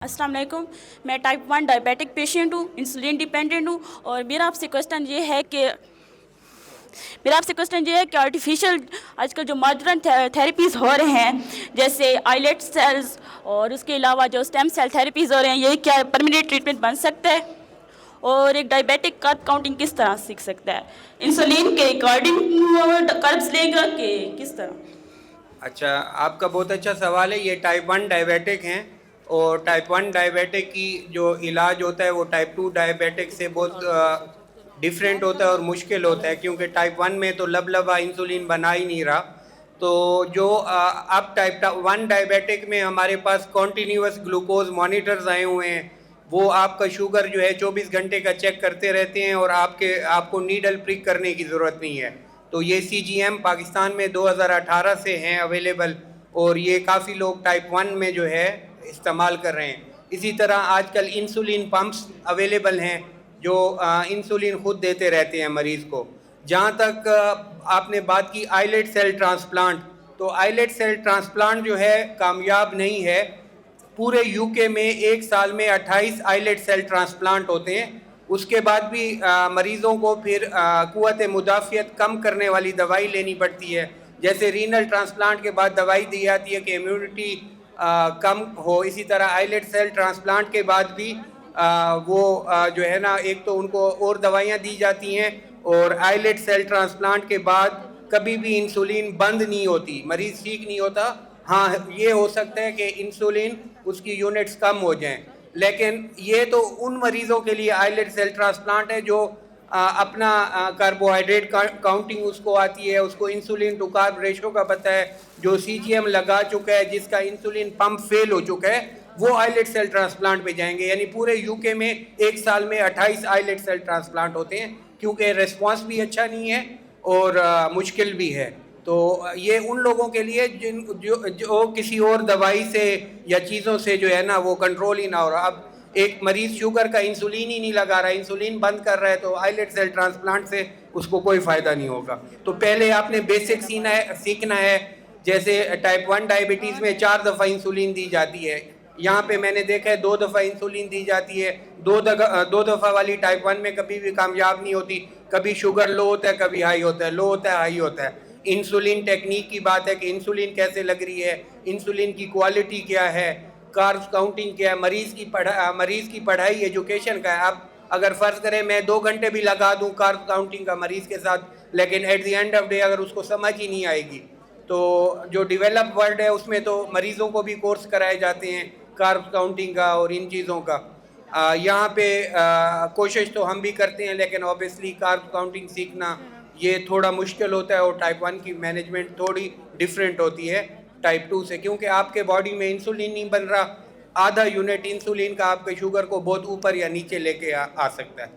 अस्सलाम वालेकुम। मैं टाइप 1 डायबिटिक पेशेंट हूँ, इंसुलिन डिपेंडेंट हूँ और मेरा आपसे क्वेश्चन ये है कि आर्टिफिशियल आजकल जो मॉडर्न थेरेपीज़ हो रहे हैं, जैसे आइलेट सेल्स और उसके अलावा जो स्टेम सेल थेरेपीज़ हो रहे हैं, ये क्या परमानेंट ट्रीटमेंट बन सकता है? और एक डायबिटिक कर्ब काउंटिंग किस तरह सीख सकता है? इंसुलिन के अकॉर्डिंग कर्ब्स लेगा कि किस तरह? अच्छा, आपका बहुत अच्छा सवाल है। ये टाइप 1 डायबिटिक हैं और टाइप 1 डायबिटिक की जो इलाज होता है वो टाइप 2 डायबिटिक से बहुत डिफरेंट होता है और मुश्किल होता है, क्योंकि टाइप 1 में तो लबलबा इंसुलिन बना ही नहीं रहा। तो जो अब टाइप 1 डायबिटिक में हमारे पास कॉन्टीन्यूअस ग्लूकोज मॉनिटर्स आए हुए हैं। वो आपका शुगर जो है 24 घंटे का चेक करते रहते हैं और आपको नीडल प्रिक करने की ज़रूरत नहीं है। तो ये CGM पाकिस्तान में 2018 से हैं अवेलेबल, और ये काफ़ी लोग टाइप 1 में जो है इस्तेमाल कर रहे हैं। इसी तरह आजकल इंसुलिन पंप्स अवेलेबल हैं जो इंसुलिन खुद देते रहते हैं मरीज़ को। जहाँ तक आपने बात की आइलेट सेल ट्रांसप्लांट, तो आइलेट सेल ट्रांसप्लांट जो है कामयाब नहीं है। पूरे यूके में एक साल में 28 आइलेट सेल ट्रांसप्लांट होते हैं। उसके बाद भी मरीज़ों को फिर क़ुव्वत मुदाफ़ियत कम करने वाली दवाई लेनी पड़ती है। जैसे रीनल ट्रांसप्लांट के बाद दवाई दी जाती है कि इम्यूनिटी कम हो, इसी तरह आइलेट सेल ट्रांसप्लांट के बाद भी जो है ना, एक तो उनको और दवाइयाँ दी जाती हैं, और आइलेट सेल ट्रांसप्लांट के बाद कभी भी इंसुलिन बंद नहीं होती, मरीज़ ठीक नहीं होता। हाँ, ये हो सकता है कि इंसुलिन उसकी यूनिट्स कम हो जाएं, लेकिन ये तो उन मरीज़ों के लिए आइलेट सेल ट्रांसप्लांट है जो अपना कार्बोहाइड्रेट काउंटिंग उसको आती है, उसको इंसुलिन टू कार्ब रेशो का पता है, जो CGM लगा चुका है, जिसका इंसुलिन पंप फेल हो चुका है, वो आइलेट सेल ट्रांसप्लांट पे जाएंगे। यानी पूरे यूके में एक साल में 28 आइलेट सेल ट्रांसप्लांट होते हैं, क्योंकि रिस्पॉन्स भी अच्छा नहीं है और मुश्किल भी है। तो ये उन लोगों के लिए जो किसी और दवाई से या चीज़ों से जो है ना वो कंट्रोल ही ना हो रहा। अब एक मरीज़ शुगर का इंसुलिन ही नहीं लगा रहा है, इंसुलिन बंद कर रहा है, तो आइलेट सेल ट्रांसप्लांट से उसको कोई फ़ायदा नहीं होगा। तो पहले आपने बेसिक सीखना है। जैसे टाइप 1 डायबिटीज़ में 4 दफ़ा इंसुलिन दी जाती है, यहाँ पे मैंने देखा है 2 दफ़ा इंसुलिन दी जाती है। 2 दफ़ा वाली टाइप 1 में कभी भी कामयाब नहीं होती। कभी शुगर लो होता है, कभी हाई होता है, लो होता है, हाई होता है। इंसुलिन टेक्निक की बात है कि इंसुलिन कैसे लग रही है, इंसुलिन की क्वालिटी क्या है, कार्ब्स काउंटिंग क्या है, मरीज़ की पढ़ाई एजुकेशन का है। अब अगर फ़र्ज़ करें मैं 2 घंटे भी लगा दूं कार्ब काउंटिंग का मरीज़ के साथ, लेकिन at the end of day अगर उसको समझ ही नहीं आएगी, तो जो डेवलप वर्ल्ड है उसमें तो मरीज़ों को भी कोर्स कराए जाते हैं कार्ब काउंटिंग का और इन चीज़ों का। यहाँ पे कोशिश तो हम भी करते हैं, लेकिन ऑब्वियसली कार्ब काउंटिंग सीखना ये थोड़ा मुश्किल होता है, और टाइप 1 की मैनेजमेंट थोड़ी डिफरेंट होती है टाइप 2 से, क्योंकि आपके बॉडी में इंसुलिन नहीं बन रहा। आधा यूनिट इंसुलिन का आपके शुगर को बहुत ऊपर या नीचे लेके आ सकता है।